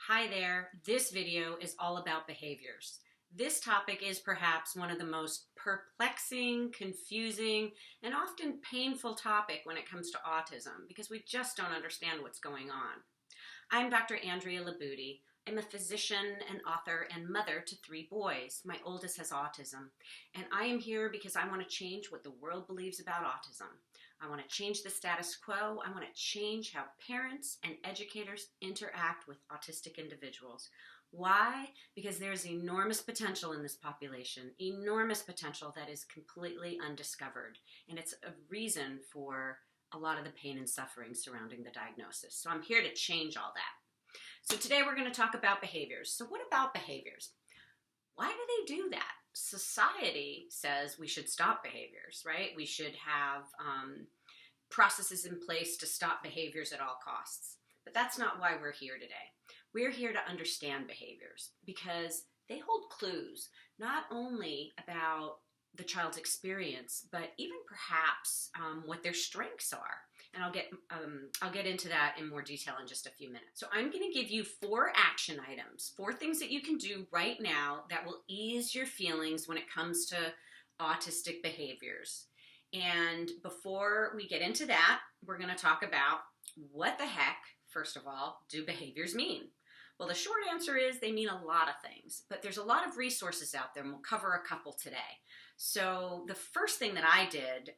Hi there, this video is all about behaviors. This topic is perhaps one of the most perplexing, confusing, and often painful topic when it comes to autism because we just don't understand what's going on. I'm Dr. Andrea Labuti. I'm a physician, an author, and mother to 3 boys. My oldest has autism, and I am here because I want to change what the world believes about autism. I want to change the status quo. I want to change how parents and educators interact with autistic individuals. Why? Because there's enormous potential in this population, enormous potential that is completely undiscovered, and it's a reason for a lot of the pain and suffering surrounding the diagnosis. So I'm here to change all that. So today we're going to talk about behaviors. So what about behaviors? Why do they do that? Society says we should stop behaviors, right? We should have processes in place to stop behaviors at all costs. But that's not why we're here today. We're here to understand behaviors because they hold clues not only about the child's experience, but even perhaps what their strengths are. And I'll get into that in more detail in just a few minutes. So I'm going to give you 4 action items, 4 things that you can do right now that will ease your feelings when it comes to autistic behaviors. And before we get into that, we're going to talk about what the heck, first of all, do behaviors mean? Well, the short answer is they mean a lot of things, but there's a lot of resources out there, and we'll cover a couple today. So the first thing that I did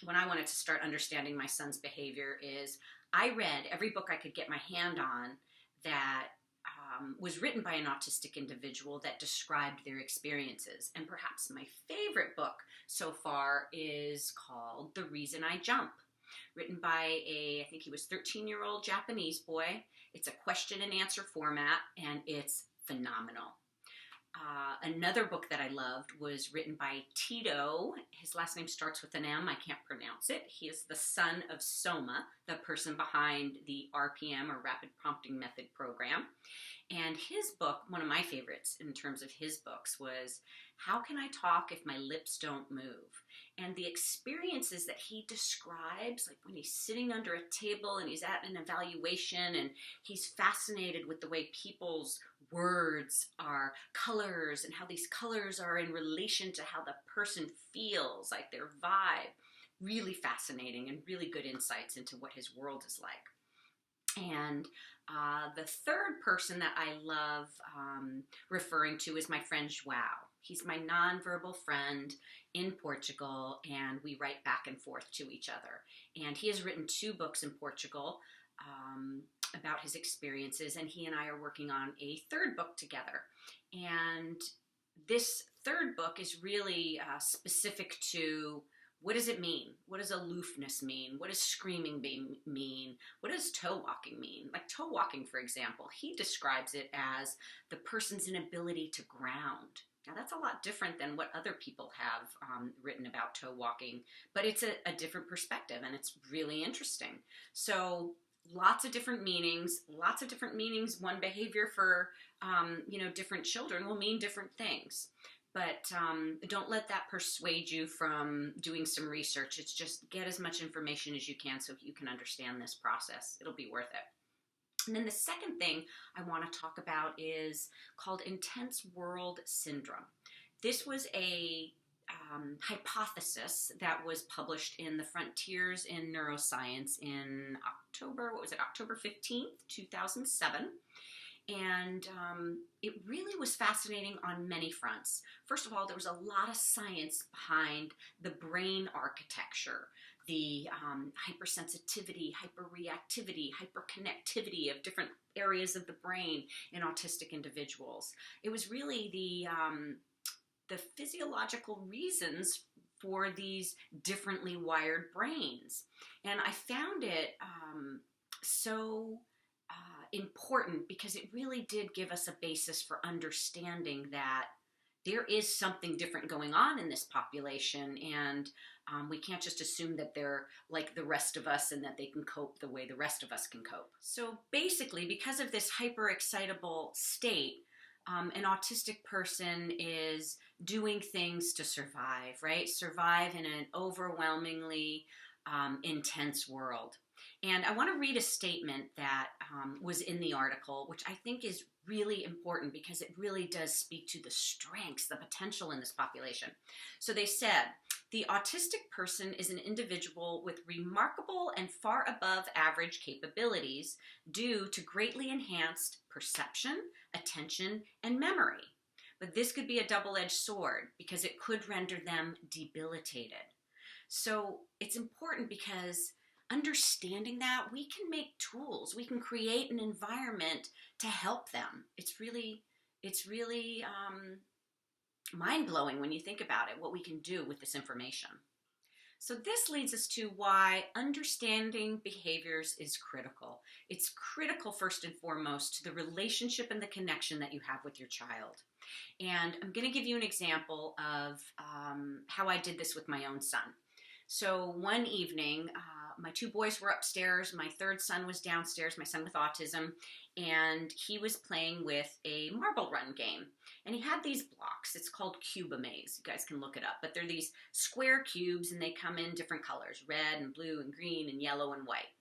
when I wanted to start understanding my son's behavior is I read every book I could get my hand on that was written by an autistic individual that described their experiences. And perhaps my favorite book so far is called The Reason I Jump, written by I think he was 13-year-old Japanese boy. It's a question and answer format, and it's phenomenal. Another book that I loved was written by Tito. His last name starts with an M. I can't pronounce it. He is the son of Soma, the person behind the RPM, or Rapid Prompting Method program. And his book, one of my favorites in terms of his books, was How Can I Talk If My Lips Don't Move? And the experiences that he describes, like when he's sitting under a table and he's at an evaluation and he's fascinated with the way people's words are colors and how these colors are in relation to how the person feels, like their vibe. Really fascinating and really good insights into what his world is like. And the third person that I love referring to is my friend João. He's my nonverbal friend in Portugal, and we write back and forth to each other. And he has written 2 books in Portugal about his experiences, and he and I are working on a 3rd book together. And this 3rd book is really specific to what does it mean? What does aloofness mean? What does screaming mean? What does toe walking mean? Like toe walking, for example, he describes it as the person's inability to ground. Now that's a lot different than what other people have written about toe walking, but it's a different perspective, and it's really interesting. So lots of different meanings, One behavior for different children will mean different things. But don't let that persuade you from doing some research. It's just get as much information as you can so you can understand this process. It'll be worth it. And then the second thing I want to talk about is called intense world syndrome. This was a hypothesis that was published in the Frontiers in Neuroscience in October 15th, 2007. And it really was fascinating on many fronts. First of all, there was a lot of science behind the brain architecture, the hypersensitivity, hyperreactivity, hyperconnectivity of different areas of the brain in autistic individuals. It was really the physiological reasons for these differently wired brains. And I found it so important because it really did give us a basis for understanding that there is something different going on in this population, and we can't just assume that they're like the rest of us and that they can cope the way the rest of us can cope. So basically, because of this hyper-excitable state, an autistic person is doing things to survive, right? Survive in an overwhelmingly intense world. And I want to read a statement that was in the article, which I think is really important because it really does speak to the strengths, the potential in this population. So they said, the autistic person is an individual with remarkable and far above average capabilities due to greatly enhanced perception, attention, and memory. But this could be a double-edged sword because it could render them debilitated. So it's important because understanding that, we can make tools, we can create an environment to help them. It's really mind-blowing when you think about it, what we can do with this information. So this leads us to why understanding behaviors is critical. It's critical first and foremost to the relationship and the connection that you have with your child. And I'm going to give you an example of how I did this with my own son. So one evening, my two boys were upstairs, my third son was downstairs, my son with autism, and he was playing with a marble run game. And he had these blocks. It's called Cube Maze. You guys can look it up. But they're these square cubes, and they come in different colors, red and blue and green and yellow and white.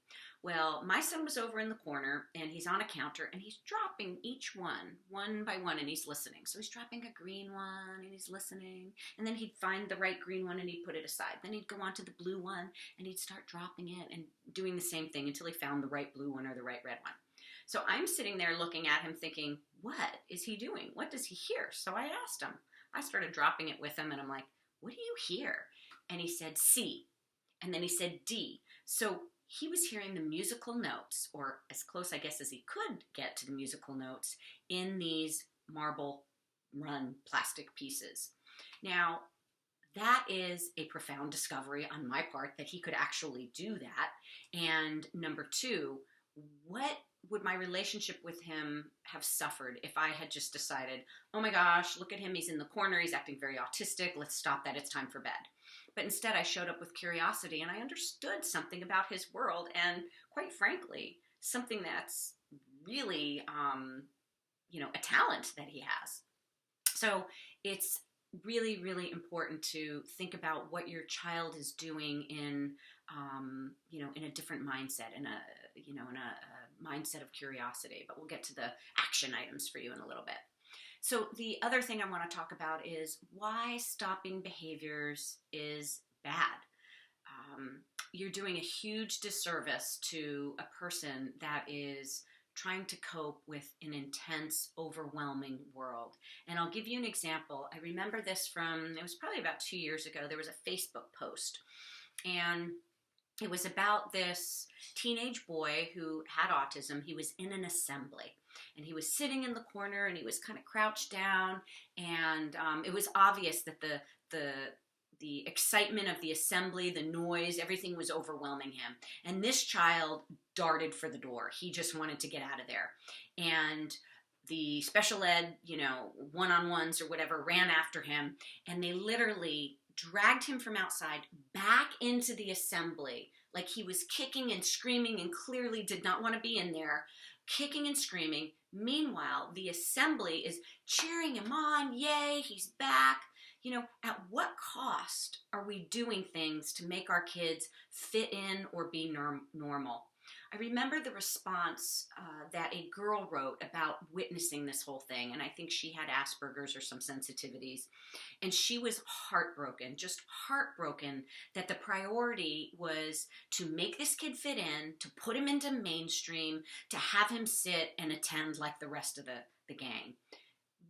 Well, my son was over in the corner, and he's on a counter, and he's dropping each one by one, and he's listening. So he's dropping a green one, and he's listening. And then he'd find the right green one, and he'd put it aside. Then he'd go on to the blue one, and he'd start dropping it and doing the same thing until he found the right blue one or the right red one. So I'm sitting there looking at him thinking, what is he doing? What does he hear? So I asked him. I started dropping it with him, and I'm like, what do you hear? And he said C. And then he said D. So he was hearing the musical notes, or as close, I guess, as he could get to the musical notes in these marble run plastic pieces. Now, that is a profound discovery on my part that he could actually do that. And number two, what would my relationship with him have suffered if I had just decided, oh my gosh, look at him, he's in the corner, he's acting very autistic, let's stop that, it's time for bed. But instead I showed up with curiosity and I understood something about his world, and quite frankly, something that's really, a talent that he has. So it's really, really important to think about what your child is doing in a different mindset, in a mindset of curiosity. But we'll get to the action items for you in a little bit. So the other thing I want to talk about is why stopping behaviors is bad. You're doing a huge disservice to a person that is trying to cope with an intense, overwhelming world. And I'll give you an example. I remember this it was probably about 2 years ago. There was a Facebook post, and it was about this teenage boy who had autism. He was in an assembly, and he was sitting in the corner, and he was kind of crouched down, and it was obvious that the excitement of the assembly, the noise, everything was overwhelming him. And this child darted for the door. He just wanted to get out of there. And the special ed, one-on-ones or whatever, ran after him, and they literally dragged him from outside back into the assembly, like he was kicking and screaming and clearly did not want to be in there, kicking and screaming. Meanwhile, the assembly is cheering him on. Yay, he's back. At what cost are we doing things to make our kids fit in or be normal? I remember the response that a girl wrote about witnessing this whole thing, and I think she had Asperger's or some sensitivities, and she was heartbroken, just heartbroken that the priority was to make this kid fit in, to put him into mainstream, to have him sit and attend like the rest of the gang.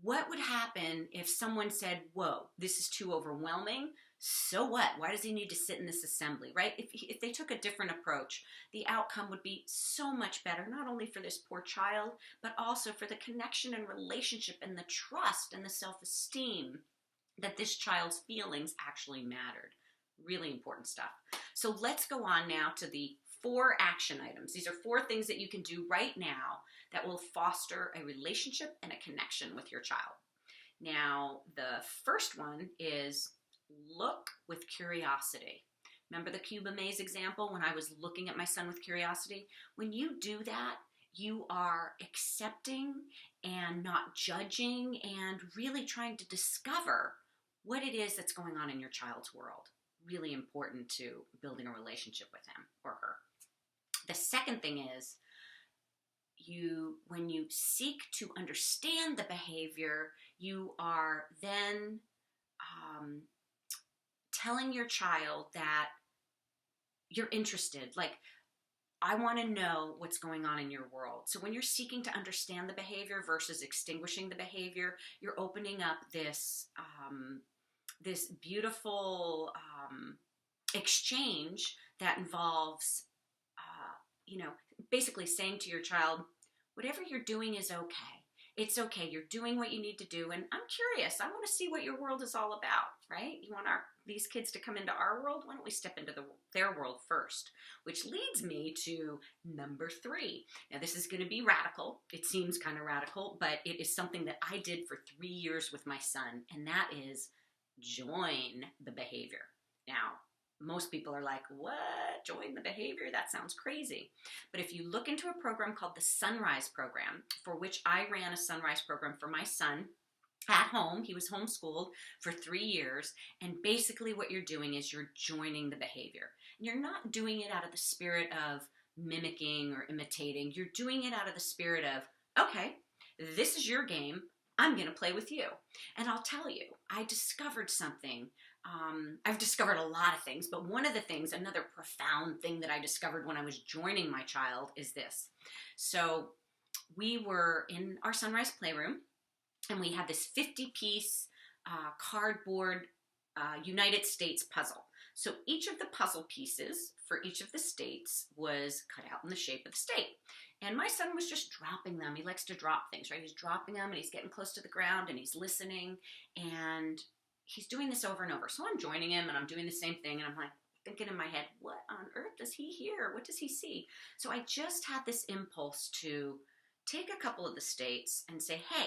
What would happen if someone said, whoa, this is too overwhelming? So what? Why does he need to sit in this assembly, right? If they took a different approach, the outcome would be so much better, not only for this poor child, but also for the connection and relationship and the trust and the self-esteem that this child's feelings actually mattered. Really important stuff. So let's go on now to the 4 action items. These are 4 things that you can do right now that will foster a relationship and a connection with your child. Now, the first one is look with curiosity. Remember the Cuba Maze example when I was looking at my son with curiosity? When you do that, you are accepting and not judging and really trying to discover what it is that's going on in your child's world. really important to building a relationship with him or her. The second thing is, when you seek to understand the behavior, you are then telling your child that you're interested. Like, I want to know what's going on in your world. So when you're seeking to understand the behavior versus extinguishing the behavior, you're opening up this this beautiful exchange that involves, basically saying to your child, whatever you're doing is okay. It's okay. You're doing what you need to do. And I'm curious. I want to see what your world is all about, right? You want these kids to come into our world? Why don't we step into their world first? Which leads me to number 3. Now, this is going to be radical. It seems kind of radical, but it is something that I did for 3 years with my son, and that is join the behavior. Now, most people are like, what? Join the behavior? That sounds crazy. But if you look into a program called the Sunrise Program, for which I ran a Sunrise program for my son at home. He was homeschooled for 3 years. And basically what you're doing is you're joining the behavior. And you're not doing it out of the spirit of mimicking or imitating. You're doing it out of the spirit of, okay, this is your game. I'm going to play with you. And I'll tell you, I discovered something. I've discovered a lot of things, but one of the things, another profound thing that I discovered when I was joining my child is this. So we were in our Sunrise Playroom, and we had this 50-piece cardboard United States puzzle. So each of the puzzle pieces for each of the states was cut out in the shape of the state. And my son was just dropping them. He likes to drop things, right? He's dropping them, and he's getting close to the ground, and he's listening, and he's doing this over and over. So I'm joining him, and I'm doing the same thing, and I'm like thinking in my head, what on earth does he hear? What does he see? So I just had this impulse to take a couple of the states and say, hey,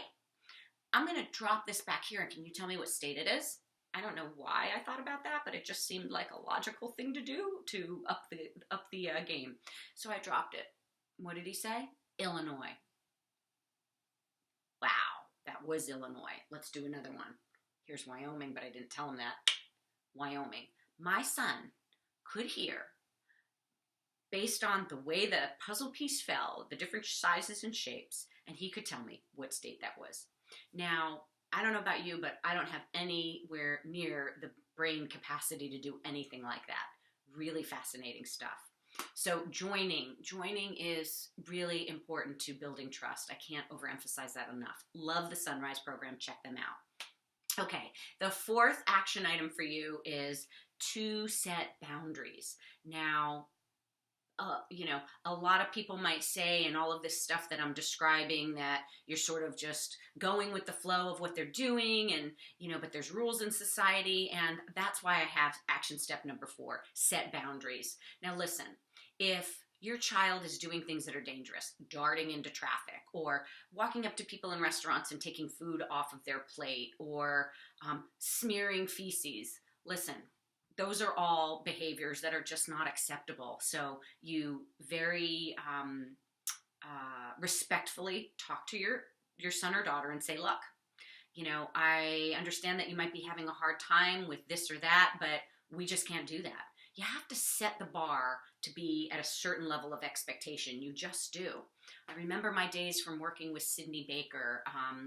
I'm going to drop this back here, and can you tell me what state it is? I don't know why I thought about that, but it just seemed like a logical thing to do to up the game. So I dropped it. What did he say? Illinois. Wow, that was Illinois. Let's do another one. Here's Wyoming, but I didn't tell him that. Wyoming. My son could hear, based on the way the puzzle piece fell, the different sizes and shapes, and he could tell me what state that was. Now, I don't know about you, but I don't have anywhere near the brain capacity to do anything like that. Really fascinating stuff. So joining is really important to building trust. I can't overemphasize that enough. Love the Sunrise program. Check them out. Okay, the fourth action item for you is to set boundaries. Now, a lot of people might say in all of this stuff that I'm describing that you're sort of just going with the flow of what they're doing, and, but there's rules in society, and that's why I have action step number 4, set boundaries. Now listen, if your child is doing things that are dangerous, darting into traffic, or walking up to people in restaurants and taking food off of their plate, or smearing feces, listen, those are all behaviors that are just not acceptable. So you very respectfully talk to your son or daughter and say, look, I understand that you might be having a hard time with this or that, but we just can't do that. You have to set the bar to be at a certain level of expectation. You just do. I remember my days from working with Sydney Baker,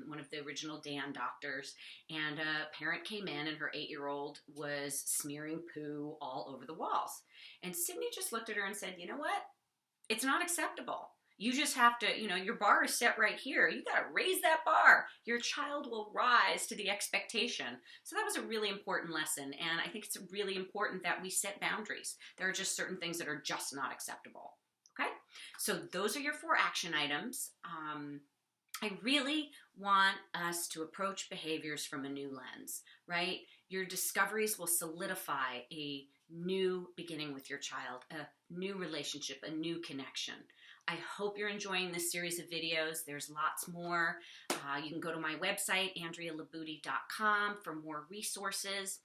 one of the original Dan doctors, and a parent came in and her 8-year-old was smearing poo all over the walls. And Sydney just looked at her and said, you know what? It's not acceptable. You just have to, your bar is set right here. You got to raise that bar. Your child will rise to the expectation. So that was a really important lesson. And I think it's really important that we set boundaries. There are just certain things that are just not acceptable. Okay? So those are your 4 action items. I really want us to approach behaviors from a new lens, right? Your discoveries will solidify a new beginning with your child, a new relationship, a new connection. I hope you're enjoying this series of videos. There's lots more. You can go to my website, AndreaLabuti.com, for more resources.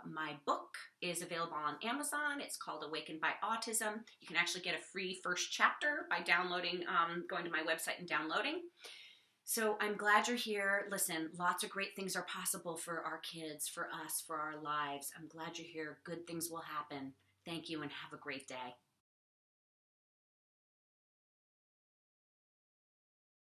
My book is available on Amazon. It's called Awakened by Autism. You can actually get a free first chapter by downloading, going to my website and downloading. So I'm glad you're here. Listen, lots of great things are possible for our kids, for us, for our lives. I'm glad you're here. Good things will happen. Thank you and have a great day.